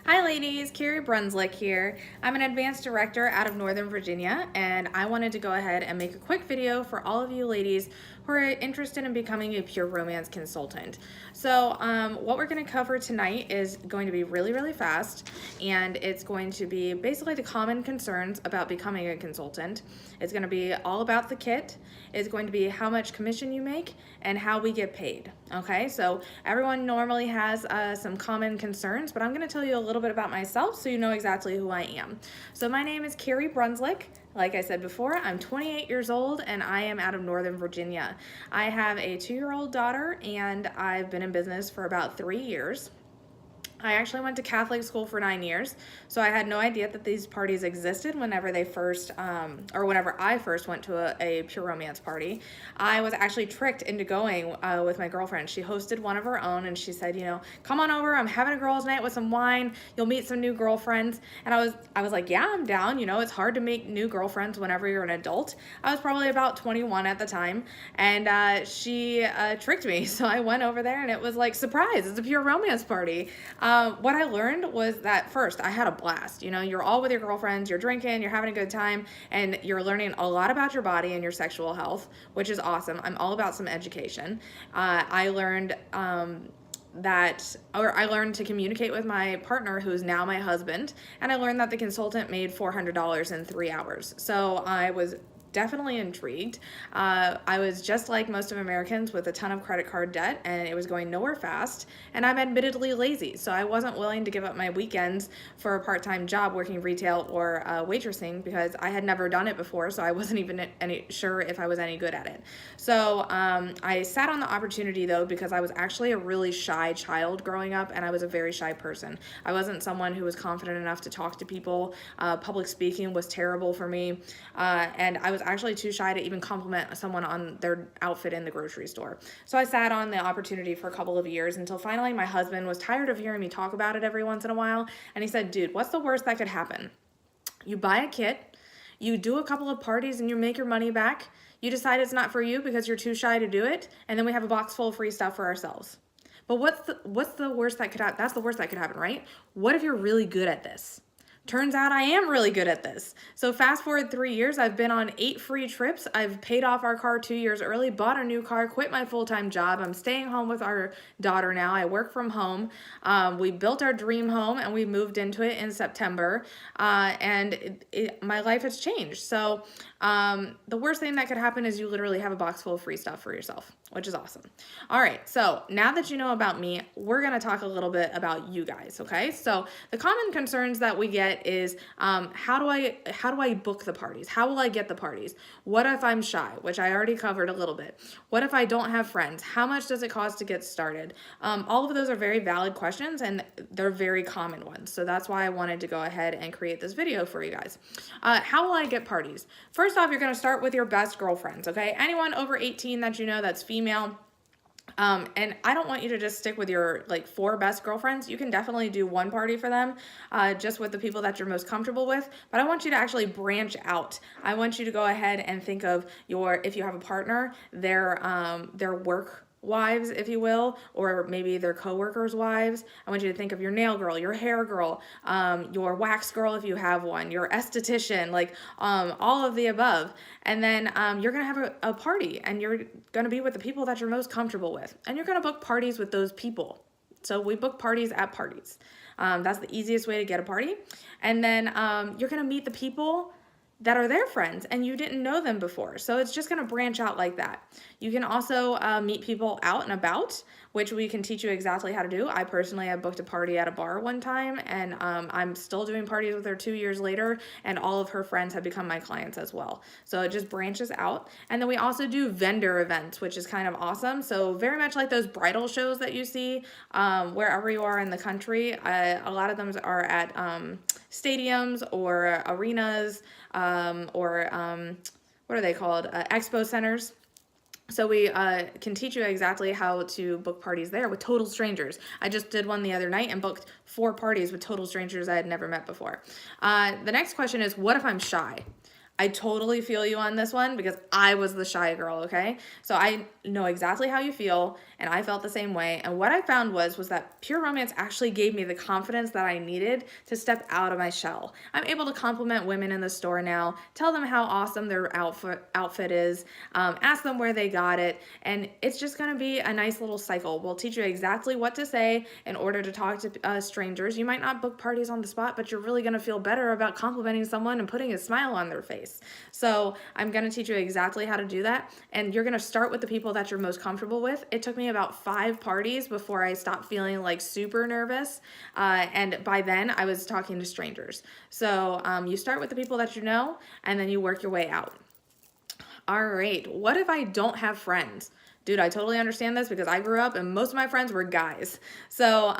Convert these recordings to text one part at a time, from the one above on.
Hi ladies, Carrie Brunslick here. I'm an advanced director out of Northern Virginia, and I wanted to go ahead and make a quick video for all of you ladies who are interested in becoming a pure romance consultant. So what we're going to cover tonight is going to be really fast, and it's going to be basically the common concerns about becoming a consultant. It's going to be all about the kit. It's going to be how much commission you make and how we get paid. Okay, so everyone normally has some common concerns, but I'm going to tell you a little bit about myself so you know exactly who I am. So my name is Carrie Brunslick. Like I said before, I'm 28 years old and I am out of Northern Virginia. I have a 2-year-old daughter and I've been in business for about 3 years. I actually went to Catholic school for 9 years, so I had no idea that these parties existed whenever they first, or whenever I first went to a pure romance party. I was actually tricked into going with my girlfriend. She hosted one of her own, and she said, you know, come on over, I'm having a girls' night with some wine, you'll meet some new girlfriends. And I was like, yeah, I'm down. You know, it's hard to make new girlfriends whenever you're an adult. I was probably about 21 at the time, and she tricked me. So I went over there, and it was like, surprise, it's a pure romance party. What I learned was that first, I had a blast. You know, you're all with your girlfriends, you're drinking, you're having a good time, and you're learning a lot about your body and your sexual health, which is awesome. I'm all about some education. I learned I learned to communicate with my partner, who's now my husband, and I learned that the consultant made $400 in 3 hours. So I was definitely intrigued. I was just like most of Americans with a ton of credit card debt, and it was going nowhere fast, and I'm admittedly lazy, so I wasn't willing to give up my weekends for a part-time job working retail or waitressing because I had never done it before, so I wasn't even sure if I was any good at it. So I sat on the opportunity though because I was actually a really shy child growing up, and I was a very shy person. I wasn't someone who was confident enough to talk to people. Public speaking was terrible for me, and I was actually too shy to even compliment someone on their outfit in the grocery store. So I sat on the opportunity for a couple of years until finally my husband was tired of hearing me talk about it every once in a while, and he said, dude, what's the worst that could happen? You buy a kit, you do a couple of parties, and you make your money back. You decide it's not for you because you're too shy to do it, and then we have a box full of free stuff for ourselves. But what's the worst that could happen? That's the worst that could happen, right? What if you're really good at this? Turns out I am really good at this. So fast forward 3 years, I've been on 8 free trips. I've paid off our car 2 years early, bought a new car, quit my full-time job. I'm staying home with our daughter now. I work from home. We built our dream home and we moved into it in September. And my life has changed. So the worst thing that could happen is you literally have a box full of free stuff for yourself, which is awesome. All right, so now that you know about me, we're gonna talk a little bit about you guys, okay? So the common concerns that we get is how do I book the parties? How will I get the parties? What if I'm shy, which I already covered a little bit? What if I don't have friends? How much does it cost to get started? All of those are very valid questions, and they're very common ones. So that's why I wanted to go ahead and create this video for you guys. How will I get parties? First off, you're going to start with your best girlfriends, okay? Anyone over 18 that you know that's female. And I don't want you to just stick with your like 4 best girlfriends. You can definitely do one party for them, just with the people that you're most comfortable with. But I want you to actually branch out. I want you to go ahead and think of if you have a partner, their work wives, if you will, or maybe their coworkers' wives. I want you to think of your nail girl, your hair girl, your wax girl if you have one, your esthetician, like all of the above. And then you're gonna have a party, and you're gonna be with the people that you're most comfortable with, and you're gonna book parties with those people. So we book parties at parties. That's the easiest way to get a party. And then you're gonna meet the people that are their friends and you didn't know them before. So it's just gonna branch out like that. You can also meet people out and about, which we can teach you exactly how to do. I personally have booked a party at a bar one time, and I'm still doing parties with her 2 years later, and all of her friends have become my clients as well. So it just branches out. And then we also do vendor events, which is kind of awesome. So very much like those bridal shows that you see wherever you are in the country. A lot of them are at stadiums or arenas, or what are they called? Expo centers. So we can teach you exactly how to book parties there with total strangers. I just did one the other night and booked 4 parties with total strangers I had never met before. The next question is, what if I'm shy? I totally feel you on this one because I was the shy girl, okay? So I know exactly how you feel, and I felt the same way. And what I found was that Pure Romance actually gave me the confidence that I needed to step out of my shell. I'm able to compliment women in the store now, tell them how awesome their outfit is, ask them where they got it, and it's just gonna be a nice little cycle. We'll teach you exactly what to say in order to talk to strangers. You might not book parties on the spot, but you're really gonna feel better about complimenting someone and putting a smile on their face. So I'm going to teach you exactly how to do that. And you're going to start with the people that you're most comfortable with. It took me about 5 parties before I stopped feeling like super nervous. And by then I was talking to strangers. So you start with the people that you know, and then you work your way out. All right. What if I don't have friends? Dude, I totally understand this because I grew up and most of my friends were guys. So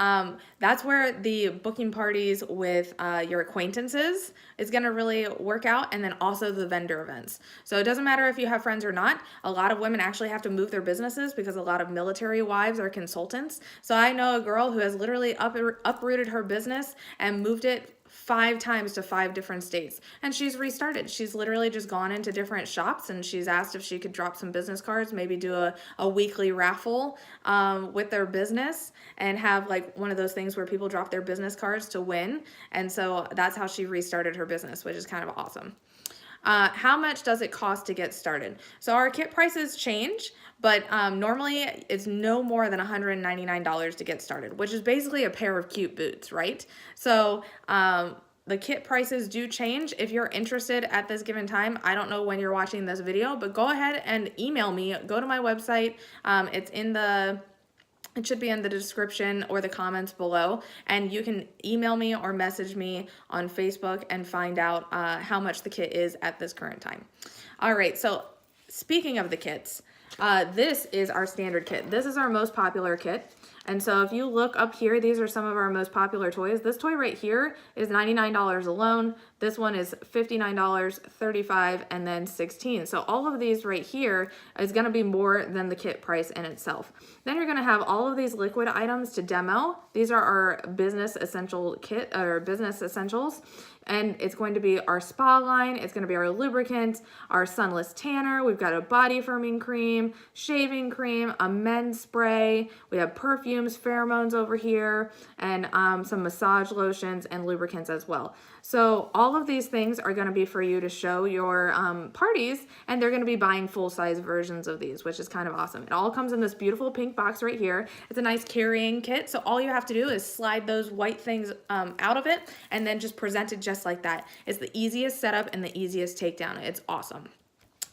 that's where the booking parties with your acquaintances is going to really work out, and then also the vendor events. So it doesn't matter if you have friends or not. A lot of women actually have to move their businesses because a lot of military wives are consultants. So I know a girl who has literally uprooted her business and moved it 5 times to 5 different states, and she's restarted. She's literally just gone into different shops and she's asked if she could drop some business cards, maybe do a weekly raffle with their business, and have like one of those things where people drop their business cards to win. And so that's how she restarted her business, which is kind of awesome. How much does it cost to get started? So our kit prices change, but normally it's no more than $199 to get started, which is basically a pair of cute boots, right? So the kit prices do change. If you're interested at this given time, I don't know when you're watching this video, but go ahead and email me. Go to my website. It should be in the description or the comments below, and you can email me or message me on Facebook and find out how much the kit is at this current time. All right, so speaking of the kits, this is our standard kit. This is our most popular kit. And so if you look up here, these are some of our most popular toys. This toy right here is $99 alone. This one is $59, $35, and then $16. So all of these right here is going to be more than the kit price in itself. Then you're going to have all of these liquid items to demo. These are our business essential kit, or business essentials. And it's going to be our spa line, it's going to be our lubricant, our sunless tanner, we've got a body firming cream, shaving cream, a men's spray, we have perfumes, pheromones over here, and some massage lotions and lubricants as well. So all of these things are going to be for you to show your parties, and they're going to be buying full-size versions of these, which is kind of awesome. It all comes in this beautiful pink box right here. It's a nice carrying kit, so all you have to do is slide those white things out of it and then just present it just like that. It's the easiest setup and the easiest takedown. It's awesome.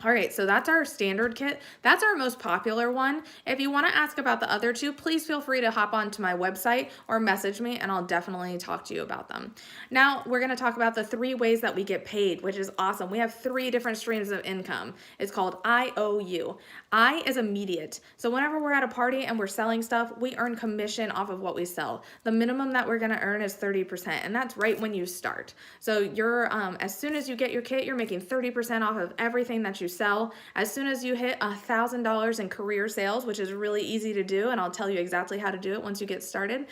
All right, so that's our standard kit. That's our most popular one. If you want to ask about the other two, please feel free to hop onto my website or message me, and I'll definitely talk to you about them. Now, we're going to talk about the 3 ways that we get paid, which is awesome. We have 3 different streams of income. It's called IOU. I is immediate. So whenever we're at a party and we're selling stuff, we earn commission off of what we sell. The minimum that we're going to earn is 30%, and that's right when you start. So you're as soon as you get your kit, you're making 30% off of everything that you sell. As soon as you hit $1,000 in career sales, which is really easy to do, and I'll tell you exactly how to do it once you get started,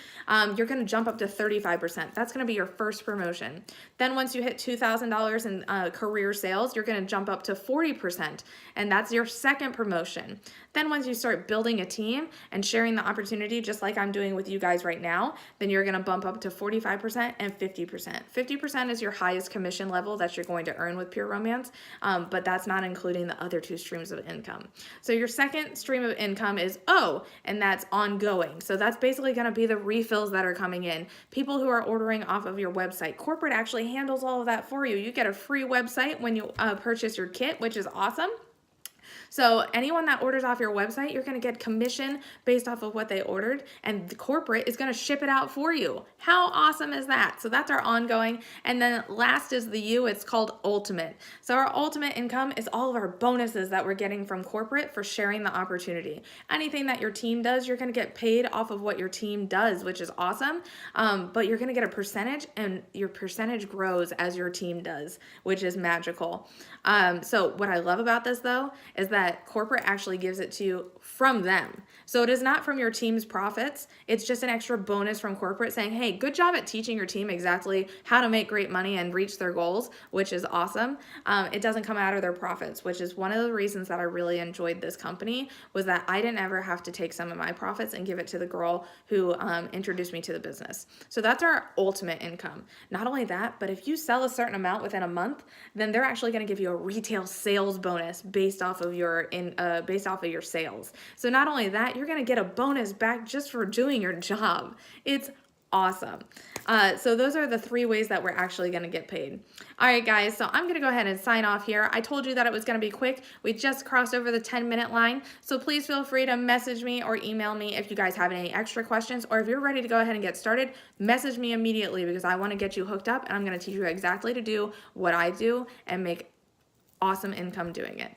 you're going to jump up to 35%. That's going to be your first promotion. Then once you hit $2,000 in career sales, you're going to jump up to 40%, and that's your second promotion. Then once you start building a team and sharing the opportunity, just like I'm doing with you guys right now, then you're going to bump up to 45% and 50%. 50% is your highest commission level that you're going to earn with Pure Romance, but that's not including the other 2 streams of income. So your second stream of income is O, and that's ongoing. So that's basically going to be the refills that are coming in. People who are ordering off of your website. Corporate actually handles all of that for you. You get a free website when you purchase your kit, which is awesome. So anyone that orders off your website, you're going to get commission based off of what they ordered, and the corporate is going to ship it out for you. How awesome is that? So that's our ongoing. And then last is the U. It's called ultimate. So our ultimate income is all of our bonuses that we're getting from corporate for sharing the opportunity. Anything that your team does, you're going to get paid off of what your team does, which is awesome. But you're going to get a percentage, and your percentage grows as your team does, which is magical. So what I love about this though is that corporate actually gives it to you from them. So it is not from your team's profits. It's just an extra bonus from corporate saying, hey, good job at teaching your team exactly how to make great money and reach their goals, which is awesome. It doesn't come out of their profits, which is one of the reasons that I really enjoyed this company, was that I didn't ever have to take some of my profits and give it to the girl who introduced me to the business. So that's our ultimate income. Not only that, but if you sell a certain amount within a month, then they're actually going to give you a retail sales bonus based off of your sales. So not only that, you're going to get a bonus back just for doing your job. It's awesome. So those are the 3 ways that we're actually going to get paid. All right, guys, so I'm going to go ahead and sign off here. I told you that it was going to be quick. We just crossed over the 10-minute line. So please feel free to message me or email me if you guys have any extra questions, or if you're ready to go ahead and get started, message me immediately, because I want to get you hooked up and I'm going to teach you exactly to do what I do and make awesome income doing it.